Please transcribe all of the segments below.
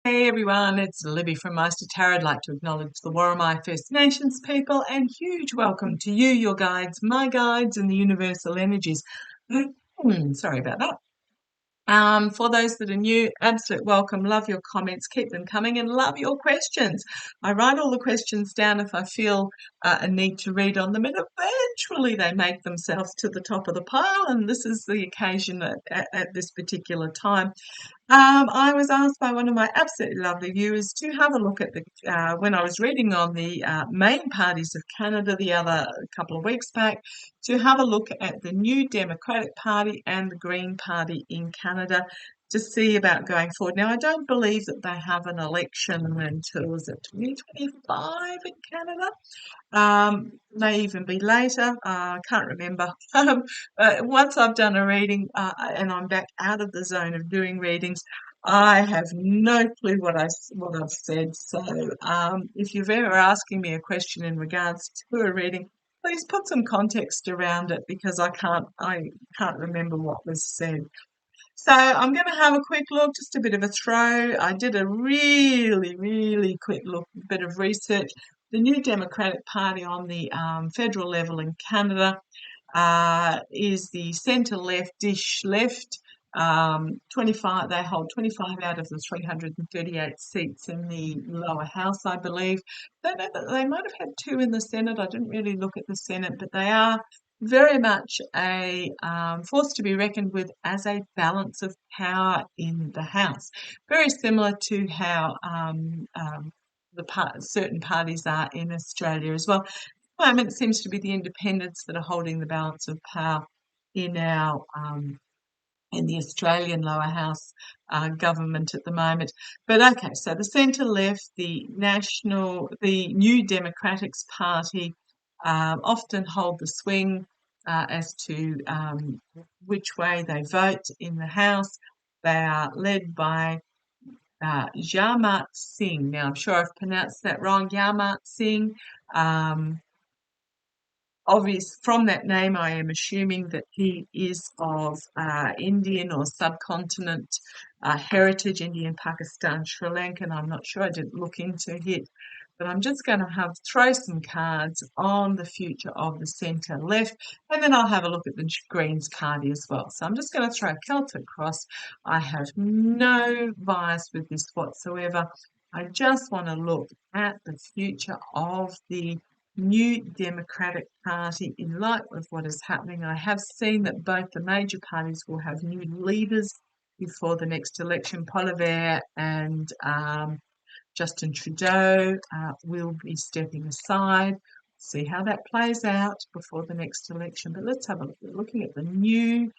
Hey everyone, it's Libby from Meister Tarot. I'd like to acknowledge the Worimi First Nations people and huge welcome to you, your guides, my guides, and the universal energies. Sorry about that. For those that are new, absolute welcome. Love your comments. Keep them coming and love your questions. I write all the questions down if I feel a need to read on them, and eventually they make themselves to the top of the pile, and this is the occasion at this particular time. I was asked by one of my absolutely lovely viewers to have a look at when I was reading on the main parties of Canada the other couple of weeks back, to have a look at the new Democratic Party and the Green Party in Canada to see about going forward. Now, I don't believe that they have an election until, is it 2025 in Canada? May even be later. I can't remember. Once I've done a reading and I'm back out of the zone of doing readings, I have no clue what I've said. So if you're ever asking me a question in regards to a reading, please put some context around it because I can't remember what was said. So I'm going to have a quick look, just a bit of a throw. I did a really quick look, bit of research. The new Democratic Party on the federal level in Canada is the centre-left-ish left. 25. They hold 25 out of the 338 seats in the lower house, I believe. They might have had 2 in the Senate. I didn't really look at the Senate, but they are very much a force to be reckoned with as a balance of power in the House. Very similar to how certain parties are in Australia as well. At the moment, it seems to be the independents that are holding the balance of power in our in the Australian lower house government at the moment. But okay, so the centre left, the New Democrats Party often hold the swing as to which way they vote in the House. They are led by Jagmeet Singh. Now, I'm sure I've pronounced that wrong. Jagmeet Singh. From that name, I am assuming that he is of Indian or subcontinent heritage, Indian, Pakistan, Sri Lankan. I'm not sure. I didn't look into it. But I'm just going to throw some cards on the future of the centre left, and then I'll have a look at the Greens party as well. So I'm just going to throw Celtic cross. I have no bias with this whatsoever. I just want to look at the future of the new Democratic Party in light of what is happening. I have seen that both the major parties will have new leaders before the next election. Poilievre and Justin Trudeau will be stepping aside. See how that plays out before the next election. But let's have a look. We're looking at the new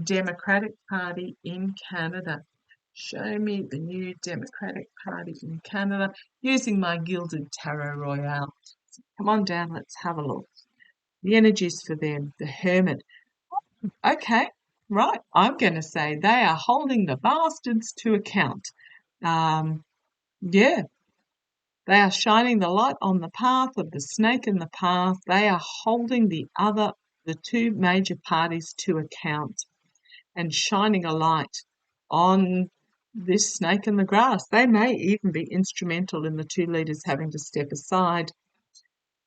Democratic Party in Canada. Show me the new Democratic Party in Canada using my Gilded Tarot Royale. So come on down, let's have a look. The energies for them, the Hermit. Okay, right. I'm going to say they are holding the bastards to account. Yeah, they are shining the light on the path of the snake in the path. They are holding the 2 major parties to account and shining a light on this snake in the grass. They may even be instrumental in the 2 leaders having to step aside.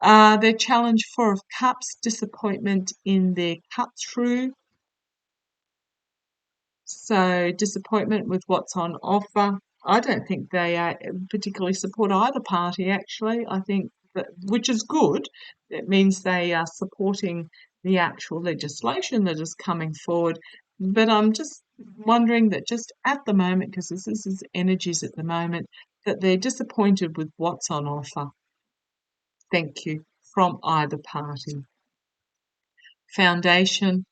Their challenge 4 of Cups, disappointment in their cut through. So disappointment with what's on offer. I don't think they particularly support either party, actually. I think that, which is good. It means they are supporting the actual legislation that is coming forward. But I'm just wondering that just at the moment, because this is energies at the moment, that they're disappointed with what's on offer. Thank you. From either party. Foundation,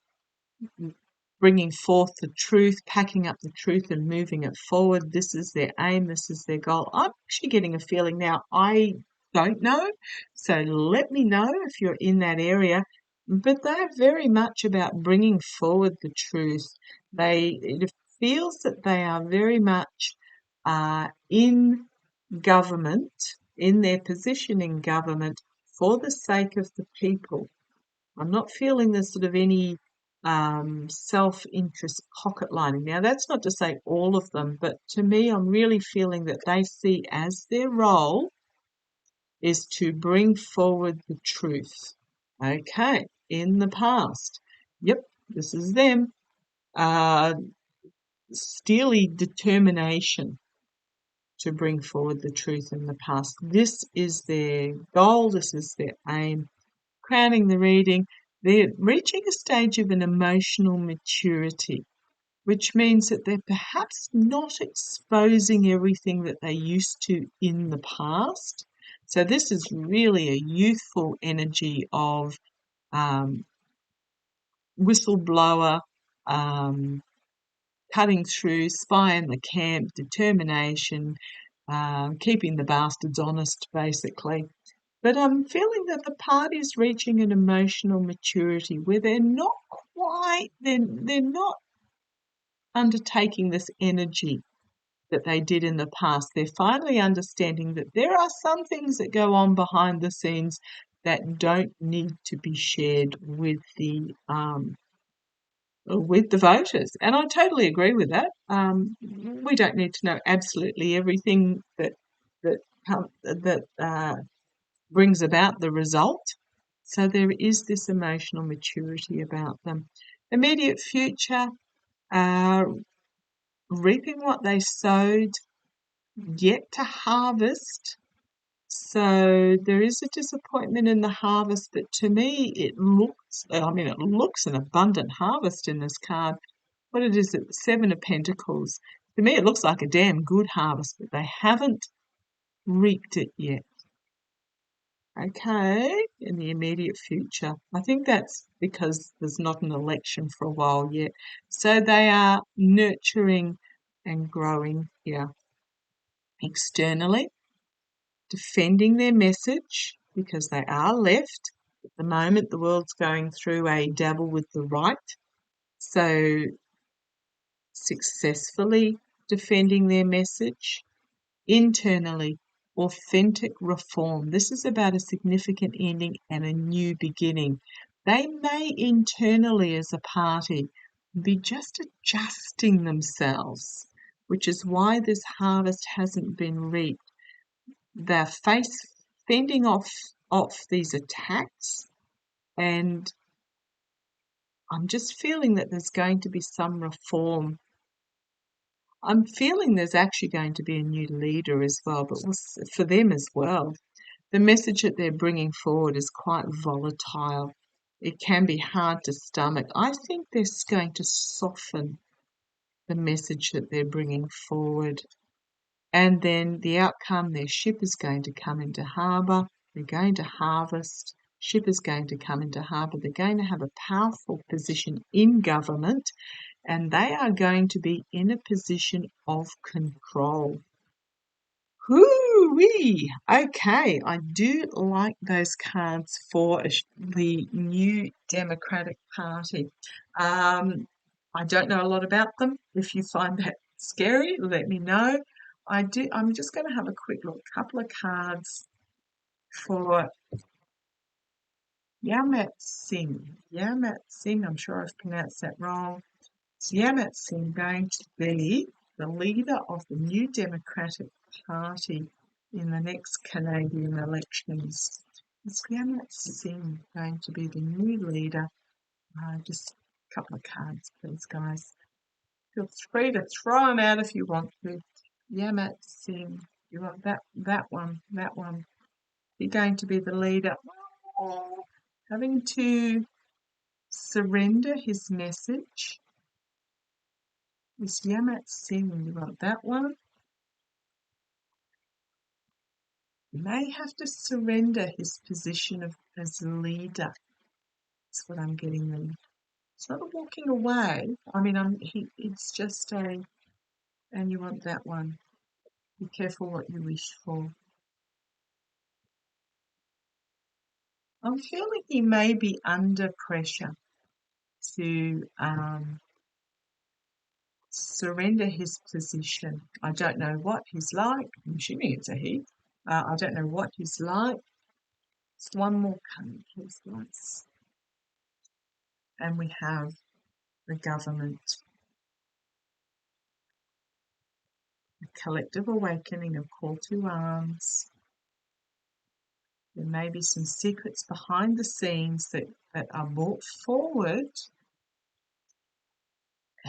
bringing forth the truth, packing up the truth and moving it forward. This is their aim. This is their goal. I'm actually getting a feeling now. I don't know. So let me know if you're in that area. But they're very much about bringing forward the truth. It feels that they are very much in government, in their position in government, for the sake of the people. I'm not feeling there's sort of any self-interest pocket lining. Now, that's not to say all of them, but to me, I'm really feeling that they see as their role is to bring forward the truth. Okay, in the past. Yep, this is them. Steely determination to bring forward the truth in the past. This is their goal, this is their aim. Crowning the reading, they're reaching a stage of an emotional maturity, which means that they're perhaps not exposing everything that they used to in the past. So this is really a youthful energy of whistleblower, cutting through, spy in the camp, determination, keeping the bastards honest, basically. But I'm feeling that the party's reaching an emotional maturity where they're not they're not undertaking this energy that they did in the past. They're finally understanding that there are some things that go on behind the scenes that don't need to be shared with the voters, and I totally agree with that. We don't need to know absolutely everything that brings about the result. So there is this emotional maturity about them. Immediate future, uh, reaping what they sowed, yet to harvest. So there is a disappointment in the harvest, but to me it looks an abundant harvest in this card. What it is, it's Seven of Pentacles. To me it looks like a damn good harvest, but they haven't reaped it yet. Okay, in the immediate future. I think that's because there's not an election for a while yet. So they are nurturing and growing here. Externally, defending their message because they are left. At the moment, the world's going through a dabble with the right. So successfully defending their message. Internally, authentic reform. This is about a significant ending and a new beginning. They may internally as a party be just adjusting themselves, which is why this harvest hasn't been reaped. They're fending off these attacks, and I'm just feeling that there's going to be some reform. I'm feeling there's actually going to be a new leader as well, but for them as well. The message that they're bringing forward is quite volatile. It can be hard to stomach. I think they're going to soften the message that they're bringing forward. And then the outcome, their ship is going to come into harbour. They're going to harvest. Ship is going to come into harbour. They're going to have a powerful position in government, and they are going to be in a position of control. Hoo-wee! Okay, I do like those cards for the new Democratic Party. I don't know a lot about them. If you find that scary, let me know. I'm just going to have a quick look. A couple of cards for Yamat Singh. Yamat Singh, I'm sure I've pronounced that wrong. Is Yamat Singh going to be the leader of the new Democratic Party in the next Canadian elections? Is Yamat Singh going to be the new leader? Just a couple of cards, please, guys. Feel free to throw them out if you want to. Yamat Singh, you want that one. You're going to be the leader. Oh, having to surrender his message. Is Yamat Singh, you want that one? He may have to surrender his position as leader. That's what I'm getting them. It's not a walking away. I mean, it's just a, and you want that one. Be careful what you wish for. I'm feeling he may be under pressure to surrender his position. I don't know what he's like. I'm assuming it's a he. I don't know what he's like. It's one more card, please, guys. And we have the government, a collective awakening, a call to arms. There may be some secrets behind the scenes that are brought forward.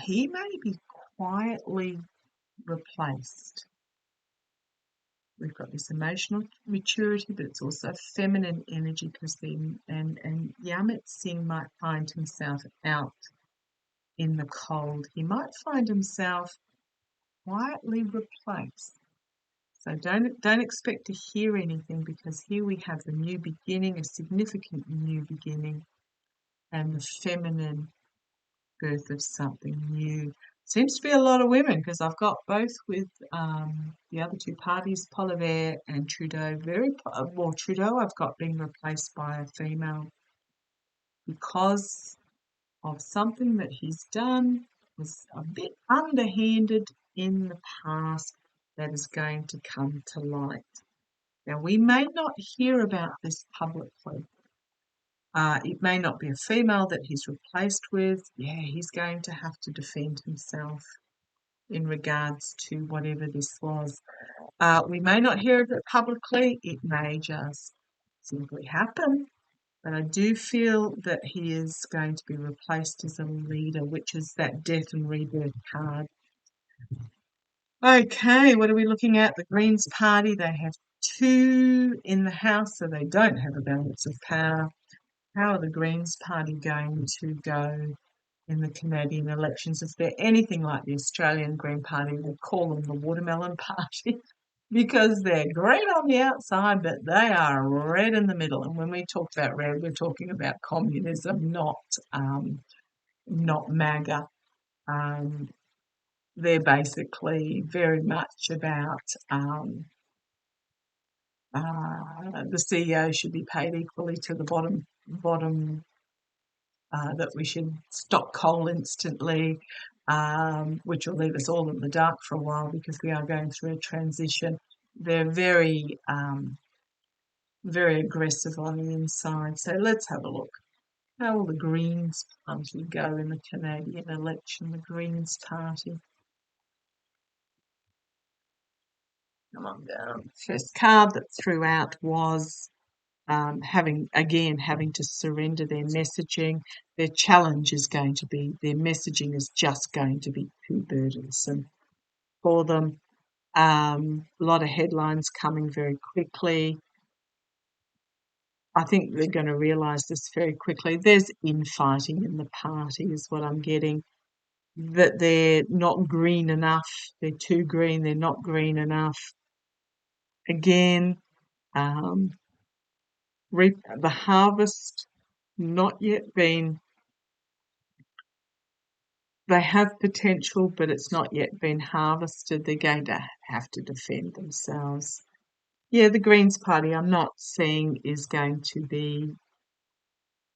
He may be quietly replaced. We've got this emotional maturity, but it's also feminine energy because and Yamit Singh might find himself out in the cold. He might find himself quietly replaced. So don't expect to hear anything, because here we have a new beginning, a significant new beginning, and the feminine birth of something new. Seems to be a lot of women, because I've got both with the other two parties, Polivair and Trudeau. Trudeau I've got being replaced by a female because of something that he's done, was a bit underhanded in the past, that is going to come to light. Now, we may not hear about this publicly. It may not be a female that he's replaced with. Yeah, he's going to have to defend himself in regards to whatever this was. We may not hear of it publicly. It may just simply happen. But I do feel that he is going to be replaced as a leader, which is that death and rebirth card. Okay, what are we looking at? The Greens Party, they have 2 in the House, so they don't have a balance of power. How are the Greens Party going to go in the Canadian elections? If they're anything like the Australian Green Party, we'll call them the Watermelon Party, because they're green on the outside, but they are red in the middle. And when we talk about red, we're talking about communism, not MAGA. They're basically very much about the CEO should be paid equally to the bottom. That we should stop coal instantly, which will leave us all in the dark for a while, because we are going through a transition. They're very, very aggressive on the inside. So let's have a look. How will the Greens Party go in the Canadian election? The Greens Party. Come on down. First card that threw out was having to surrender their messaging. Their challenge is going to be, their messaging is just going to be too burdensome for them. A lot of headlines coming very quickly. I think they're going to realise this very quickly. There's infighting in the party is what I'm getting. That they're not green enough. They're too green. They're not green enough. Again, the harvest not yet been. They have potential, but it's not yet been harvested. They're going to have to defend themselves. Yeah, the Greens Party, I'm not seeing is going to be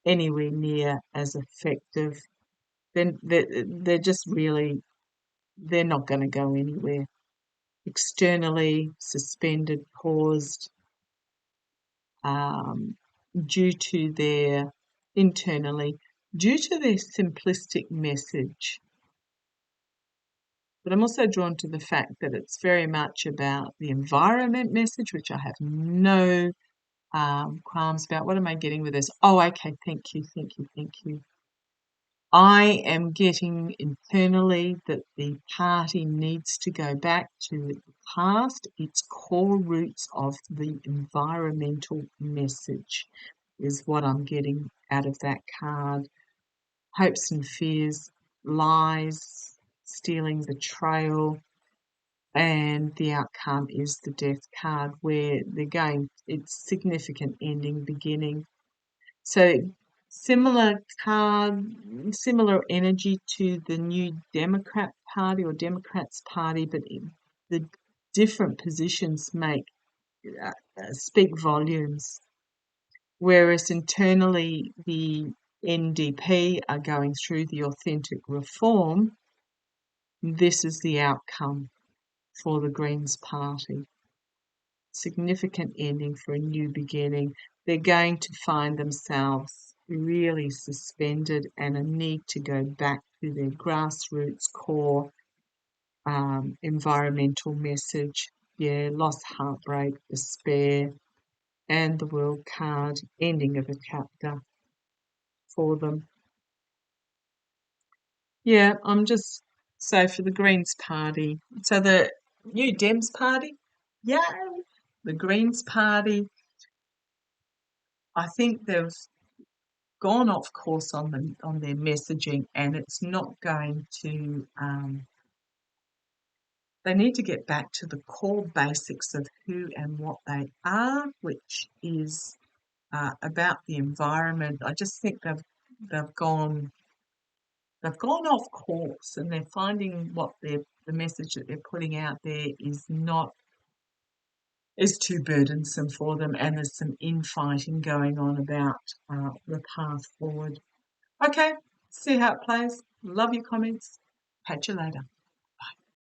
anywhere near as effective. They're just really, they're not going to go anywhere. Externally suspended, paused, due to their simplistic message. But I'm also drawn to the fact that it's very much about the environment message, which I have no qualms about. What am I getting with this? Oh, okay, thank you. I am getting internally that the party needs to go back to the past, its core roots of the environmental message is what I'm getting out of that card. Hopes and fears, lies, stealing, betrayal, and the outcome is the death card, where it's significant ending, beginning. So similar energy to the New Democrat Party or Democrats Party, but the different positions speak volumes. Whereas internally the NDP are going through the authentic reform, this is the outcome for the Greens Party. Significant ending for a new beginning. They're going to find themselves really suspended and a need to go back to their grassroots core environmental message. Yeah, loss, heartbreak, despair, and the World card, ending of a chapter for them. Yeah, I'm just so for the Greens party. So the New Dems party, yay! The Greens party, I think they've gone off course on their messaging, and it's not going to. They need to get back to the core basics of who and what they are, which is about the environment. I just think they've gone off course, and they're finding what the message that they're putting out there is too burdensome for them, and there's some infighting going on about the path forward. Okay, see how it plays. Love your comments. Catch you later.